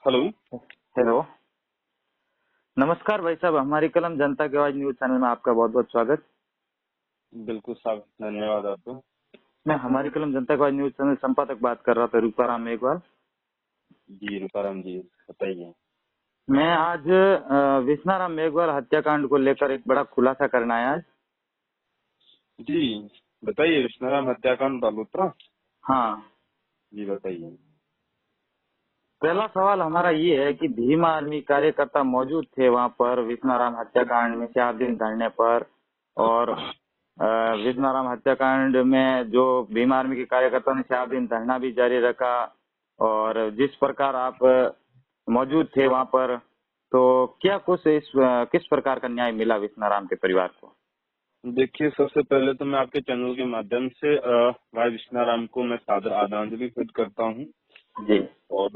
Hello. Hello. नमस्कार भाई साहब, हमारी कलम जनता की आवाज न्यूज चैनल में आपका बहुत बहुत स्वागत। बिल्कुल साहब, धन्यवाद आपको। मैं हमारी कलम जनता की आवाज न्यूज चैनल संपादक बात कर रहा था, रूपाराम मेघवाल। जी रूपाराम जी, बताइए। मैं आज विश्नाराम मेघवाल हत्याकांड को लेकर एक बड़ा खुलासा करना है आज। जी बताइए, विश्वनाराम हत्याकांड बालोतरा। हाँ, जी बताइए। पहला सवाल हमारा ये है कि भीम आर्मी कार्यकर्ता मौजूद थे वहां पर विश्नाराम हत्याकांड में 4 दिन धरने पर। और विश्नाराम हत्याकांड में जो भीम आर्मी के कार्यकर्ताओं ने 4 दिन धरना भी जारी रखा। और जिस प्रकार आप मौजूद थे वहां पर, तो क्या कुछ किस प्रकार का न्याय मिला विश्नाराम के परिवार को? देखिए, सबसे पहले तो मैं आपके चैनल के माध्यम से भाई विश्वनाराम को मैं सादर आदरांजलि अर्पित करता हूँ। जी और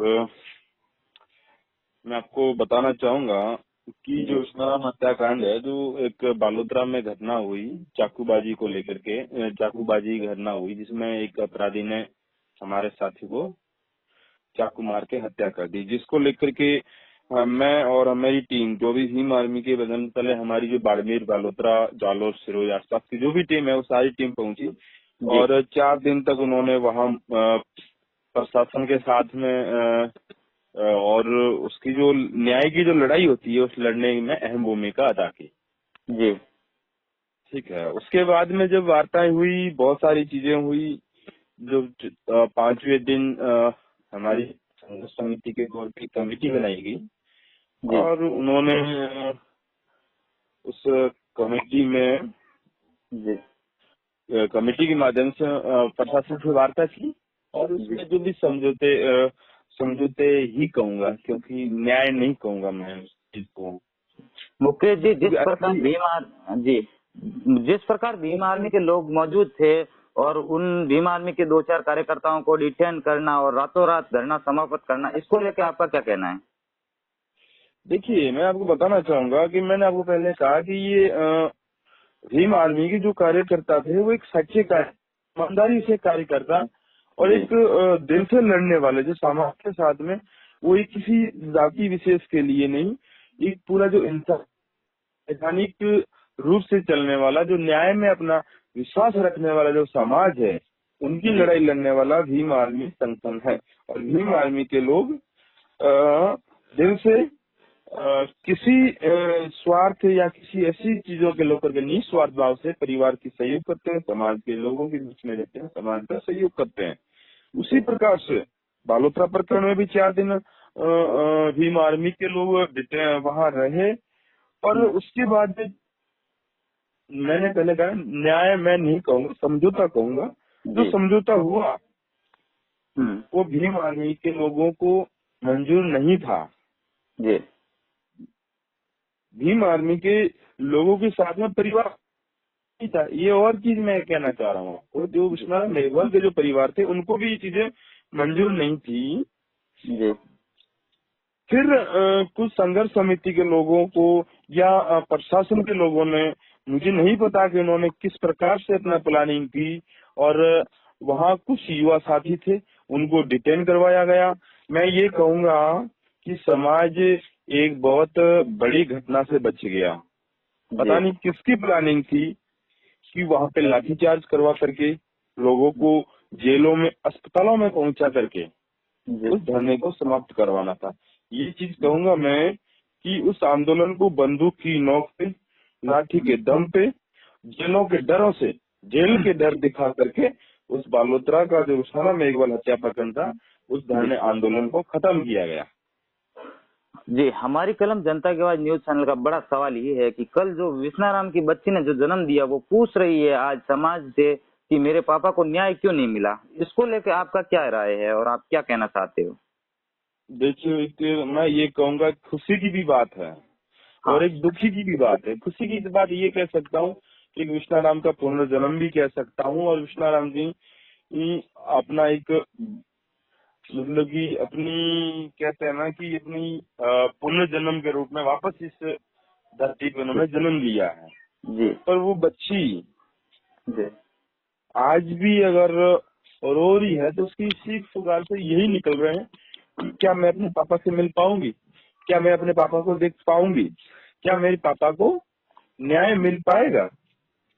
मैं आपको बताना चाहूंगा कि जो जी विश्वनाराम हत्याकांड है, जो एक बालोतरा में घटना हुई चाकूबाजी को लेकर के, चाकूबाजी घटना हुई जिसमें एक अपराधी ने हमारे साथी को चाकू मार के हत्या कर दी, जिसको लेकर के मैं और मेरी टीम, जो भी भीम आर्मी के बदन तले हमारी जो बाड़मेर, बालोतरा, जालोर, सिरोही आसपास की जो भी टीम है, वो सारी टीम पहुंची। जी और 4 दिन तक उन्होंने वहाँ प्रशासन के साथ में और उसकी जो न्याय की जो लड़ाई होती है, उस लड़ने में अहम भूमिका अदा की। जी ठीक है। उसके बाद में जब वार्ताएं हुई, बहुत सारी चीजें हुई। जो 5वें दिन हमारी संघर्ष समिति के तौर पे कमेटी बनाई गई जी और उन्होंने उस कमेटी में जी कमेटी के माध्यम से प्रशासन से वार्ता की। और जी। उसमें जो भी समझौते ही कहूंगा, क्योंकि न्याय नहीं कहूंगा मैं उस चीज को। मुकेश जी, क्योंकि असली जिस प्रकार भीम आर्मी के लोग मौजूद थे और उन भीम आर्मी के 2-4 कार्यकर्ताओं को डिटेन करना और रातों रात धरना समाप्त करना, इसको लेकर आपका क्या कहना है? देखिए, मैं आपको बताना चाहूंगा कि मैंने आपको पहले कहा कि ये भीम आर्मी के जो कार्यकर्ता थे, वो एक सच्चे ईमानदारी से कार्यकर्ता और जी एक दिल से लड़ने वाले, जो समाज के साथ में, वो एक किसी जाति विशेष के लिए नहीं, एक पूरा जो इंसान वैधानिक रूप से चलने वाला, जो न्याय में अपना विश्वास रखने वाला जो समाज है, उनकी जी लड़ाई लड़ने वाला भीम आर्मी संगठन है। और भीम आर्मी के लोग दिल से किसी स्वार्थ या किसी ऐसी चीजों के लेकर के नहीं, स्वार्थ भाव से परिवार की सहयोग करते हैं, समाज के लोगों के बीच में रहते हैं, समाज का सहयोग करते हैं। उसी प्रकार से बालोतरा प्रकरण में भी 4 दिन भीम आर्मी के लोग वहां रहे। और उसके बाद मैंने पहले कहा, न्याय मैं नहीं कहूंगा, समझौता कहूंगा। जो जी समझौता हुआ हम्म वो भीम आर्मी के लोगों को मंजूर नहीं था। जी भीम आर्मी के लोगों के साथ में परिवार नहीं था। ये और चीज मैं कहना चाह रहा हूँ, और जो जी विश्वनाथ मेघवाल के जो परिवार थे, उनको भी ये चीजें मंजूर नहीं थी। जी फिर कुछ संघर्ष समिति के लोगों को या प्रशासन के लोगों ने, मुझे नहीं पता कि उन्होंने किस प्रकार से अपना प्लानिंग की, और वहाँ कुछ युवा साथी थे, उनको डिटेन करवाया गया। मैं ये कहूंगा कि समाज एक बहुत बड़ी घटना से बच गया। जी पता नहीं किसकी प्लानिंग थी कि वहाँ पे लाठीचार्ज करवा करके लोगों को जेलों में, अस्पतालों में पहुंचा करके जी उस धरने को समाप्त करवाना था। ये चीज कहूंगा मैं कि उस आंदोलन को बंदूक की नोक पे, लाठी के दम पे, जेलों के डरों से, जेल के डर दिखा करके उस बालोतरा का जो विश्वनाथ मेघवाल हत्या प्रकरण था, उस जी धरने आंदोलन को खत्म किया गया। जी। हमारी कलम जनता की आवाज न्यूज चैनल का बड़ा सवाल ये है कि कल जो विश्नाराम की बच्ची ने जो जन्म दिया, वो पूछ रही है आज समाज से कि मेरे पापा को न्याय क्यों नहीं मिला। इसको लेकर आपका क्या राय है और आप क्या कहना चाहते हो? देखिए, मैं ये कहूंगा, खुशी की भी बात है और हाँ एक दुखी की भी बात है। खुशी की बात ये कह सकता हूँ कि विश्वनाराम का पुनर्जन्म भी कह सकता हूँ, और विश्वनाराम जी अपना एक, मतलब कि अपनी, कहते हैं ना कि अपनी पुनर्जन्म के रूप में वापस इस धरती पे जी उन्होंने जन्म लिया है। जी पर वो बच्ची जी आज भी अगर रो रही है, तो उसकी इसी पुकार से यही निकल रहे हैं क्या मैं अपने पापा से मिल पाऊंगी? क्या मैं अपने पापा को देख पाऊंगी? क्या मेरे पापा को न्याय मिल पाएगा?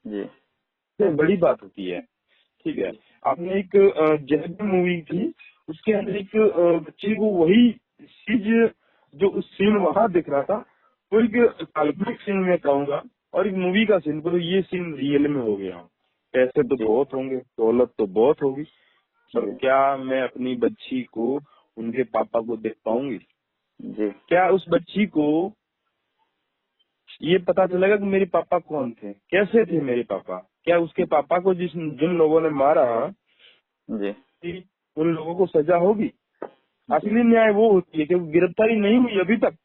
जी ये बड़ी बात होती है। ठीक है, आपने एक जहर मूवी थी, उसके अंदर एक बच्चे को वही चीज जो उस सीन वहां दिख रहा था, वो एक काल्पनिक सीन में कहूंगा और एक मूवी का सीन, पर ये सीन रियल में हो गया। पैसे तो जी बहुत होंगे, दौलत तो बहुत होगी, पर जी क्या मैं अपनी बच्ची को उनके पापा को देख पाऊंगी? जी क्या उस बच्ची को ये पता चलेगा कि मेरे पापा कौन थे, कैसे थे मेरे पापा? क्या उसके पापा को जिन लोगों ने मारा, जी कि उन लोगों को सजा होगी? जी असली न्याय वो होती है क्योंकि गिरफ्तारी नहीं हुई अभी तक।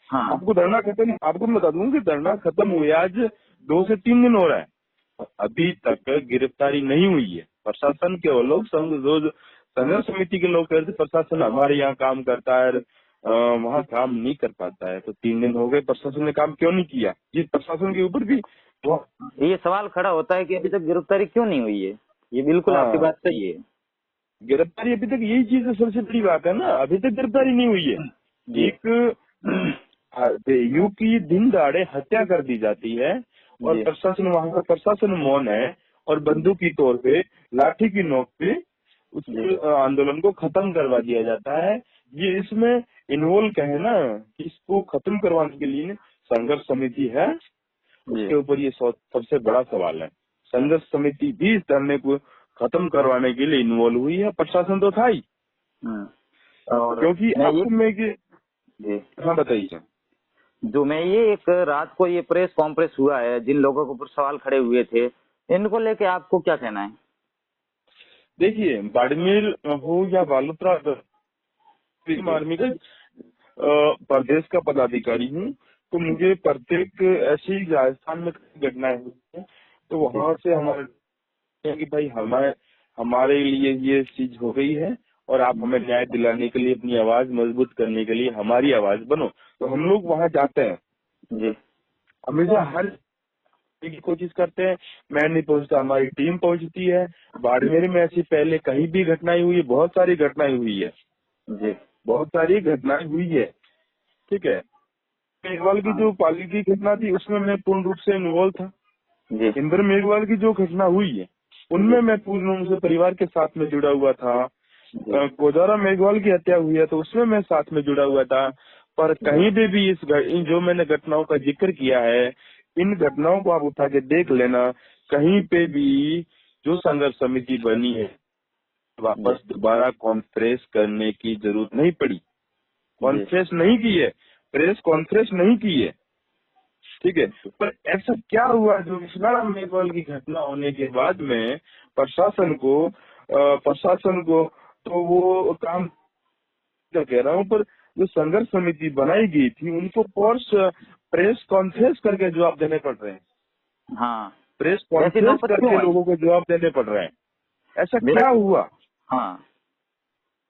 हाँ आपको मैं बता दूं कि धरना खत्म हुए आज 2 से 3 दिन हो रहा है, अभी तक गिरफ्तारी नहीं हुई है। प्रशासन के लोग संघर्ष समिति के लोग कहते प्रशासन हमारे यहाँ काम करता है, वहाँ काम नहीं कर पाता है। तो 3 दिन हो गए, प्रशासन ने काम क्यों नहीं किया? ये प्रशासन के ऊपर भी ये सवाल खड़ा होता है कि अभी तक गिरफ्तारी क्यों नहीं हुई है। ये बिल्कुल आपकी हाँ, बात सही है। गिरफ्तारी अभी तक, यही चीज सबसे बड़ी बात है ना, अभी तक गिरफ्तारी नहीं हुई है। जी एक यू की दिन दहाड़े हत्या कर दी जाती है और जी प्रशासन, वहाँ का प्रशासन मौन है और बंदूक की तौर पे, लाठी की नोक पे उस जी आंदोलन को खत्म करवा दिया जाता है। ये इसमें इन्वॉल्व कहे ना कि इसको खत्म करवाने के लिए संघर्ष समिति है, जी उसके ऊपर ये सबसे बड़ा सवाल है। संघर्ष समिति भी इस धरने को खत्म करवाने के लिए इन्वॉल्व हुई है, प्रशासन तो था ही। और क्योंकि मैं ये आपको मैं जी हाँ बताइए। जो मैं ये एक रात को ये प्रेस कॉन्फ्रेंस हुआ है, जिन लोगों के ऊपर सवाल खड़े हुए थे, इनको लेके आपको क्या कहना है? देखिए, बाड़मेर हो या बालोतरा, भीम आर्मी का प्रदेश का पदाधिकारी हूँ, तो मुझे प्रत्येक ऐसी राजस्थान में घटनाएं होती है तो वहाँ से हमारे कि भाई हमारे लिए ये चीज हो गई है और आप हमें न्याय दिलाने के लिए, अपनी आवाज मजबूत करने के लिए हमारी आवाज बनो। तो हम लोग वहाँ जाते हैं, जी हमेशा हर की कोशिश करते हैं। मैं नहीं पहुंचता, हमारी टीम पहुंचती है। बाड़मेर में ऐसी पहले कहीं भी घटनाएं हुई है, बहुत सारी घटनाएं हुई है, जी बहुत सारी घटनाएं हुई है। ठीक है, मेघवाल की हाँ जो पाली की घटना थी उसमें मैं पूर्ण रूप से इन्वॉल्व था। जी इंद्र मेघवाल की जो घटना हुई है जी उनमें मैं पूर्ण रूप से परिवार के साथ में जुड़ा हुआ था। जी कोदारा मेघवाल की हत्या हुई है तो उसमें मैं साथ में जुड़ा हुआ था। पर जी कहीं पे भी इन जो मैंने घटनाओं का जिक्र किया है, इन घटनाओं को आप उठा के देख लेना, कहीं पे भी जो संघर्ष समिति बनी है जी वापस दोबारा कॉन्फ्रेंस करने की जरूरत नहीं पड़ी। जी कॉन्फ्रेंस नहीं की है, प्रेस कॉन्फ्रेंस नहीं की है। ठीक है, पर ऐसा क्या हुआ जो विश्वनाथ मेघवाल की घटना होने के बाद में प्रशासन को तो वो काम क्या कह रहा हूँ, पर जो संघर्ष समिति बनाई गई थी उनको प्रेस कॉन्फ्रेंस करके जवाब देने पड़ रहे हैं। हाँ, प्रेस ऐसी कॉन्फ्रेंस नौबत क्यों करके आई? लोगों को जवाब देने पड़ रहे हैं। ऐसा मेरा क्या हुआ? हाँ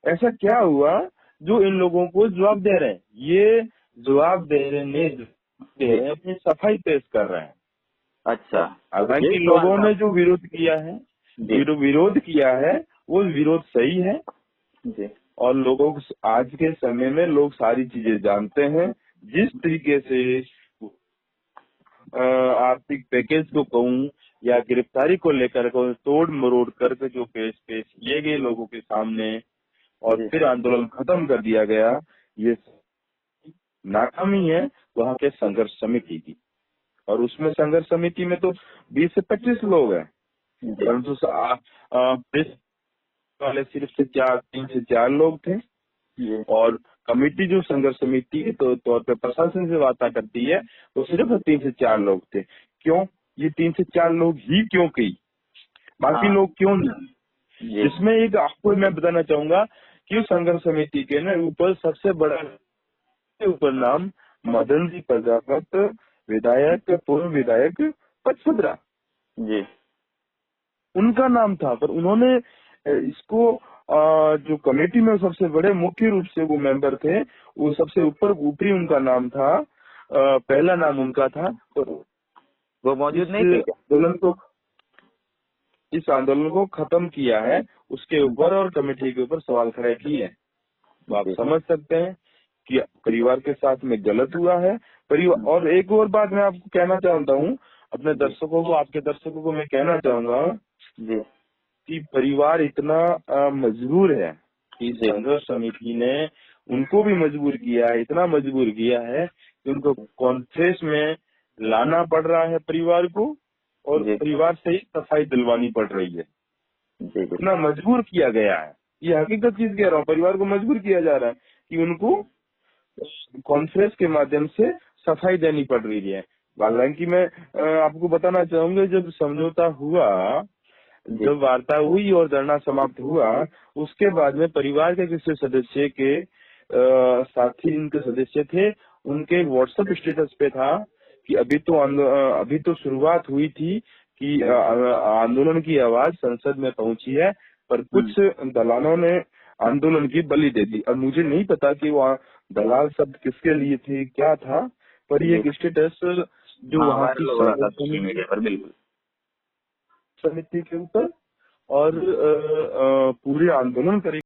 ऐसा क्या हुआ जो इन लोगों को जवाब दे रहे हैं? ये जवाब दे जी रहे हैं, अपनी सफाई पेश कर रहे हैं। अच्छा, हालांकि यही सवाल लोगों था। ने जो विरोध किया है, जी विरोध किया है, वो विरोध सही है। जी और लोगों को आज के समय में लोग सारी चीजें जानते हैं। जिस तरीके से आर्थिक पैकेज को कहूँ या गिरफ्तारी को लेकर तोड़ मरोड़ करके जो केस पेश किए गए लोगों के सामने और जी फिर आंदोलन खत्म कर दिया गया, ये नाकामी है वहाँ के संघर्ष समिति की। और उसमें संघर्ष समिति में तो 20 से 25 लोग हैं, जी परंतु प्रेस वाले सिर्फ 3 से 4 लोग थे। जी और कमेटी जो संघर्ष समिति के तौर पे प्रशासन से वार्ता करती है तो सिर्फ 3 से 4 लोग थे। क्यों? ये 3 से 4 लोग ही क्यों गई, बाकी हाँ लोग क्यों नहीं? जी इसमें एक आपको मैं बताना चाहूंगा कि उस संघर्ष समिति के ना ऊपर सबसे बड़ा ऊपर नाम मदन जी प्रजापत, विधायक, पूर्व विधायक पचपदरा, जी उनका नाम था। पर उन्होंने इसको जो कमेटी में सबसे बड़े मुख्य रूप से वो मेंबर थे, वो सबसे ऊपरी उनका नाम था, पहला नाम उनका था। तो वो मौजूद नहीं थे क्या? इस आंदोलन को खत्म किया है उसके ऊपर और कमेटी के ऊपर सवाल खड़े किए हैं। तो आप जी। समझ सकते हैं कि परिवार के साथ में गलत हुआ है। परिवार, और एक और बात मैं आपको कहना चाहता हूँ, अपने दर्शकों को, आपके दर्शकों को मैं कहना चाहूंगा जी। कि परिवार इतना मजबूर है कि जी। संघर्ष समिति ने उनको भी मजबूर किया है, इतना मजबूर किया है कि उनको कॉन्फ्रेंस में लाना पड़ रहा है परिवार को, और जी। परिवार से ही सफाई दिलवानी पड़ रही है। जी। इतना मजबूर किया गया है, ये हकीकत चीज कह रहा हूँ, परिवार को मजबूर किया जा रहा है कि उनको कॉन्फ्रेंस के माध्यम से सफाई देनी पड़ रही है। हालांकि मैं आपको बताना चाहूंगा, जब समझौता हुआ, जी। जब वार्ता हुई और धरना समाप्त हुआ, उसके बाद में परिवार के किसी सदस्य के साथी, इनके सदस्य थे, उनके व्हाट्सएप स्टेटस पे था कि अभी तो शुरुआत हुई थी कि आंदोलन की आवाज संसद में पहुंची है, पर कुछ दलालों ने आंदोलन की बलि दे दी। अब मुझे नहीं पता कि वो दलाल शब्द किसके लिए थे, क्या था, पर ये जी। एक स्टेटस जो हाँ, वहाँ की वायरल हो रहा था सोशल मीडिया पर, बिल्कुल। समिति के ऊपर, और पूरे आंदोलन करें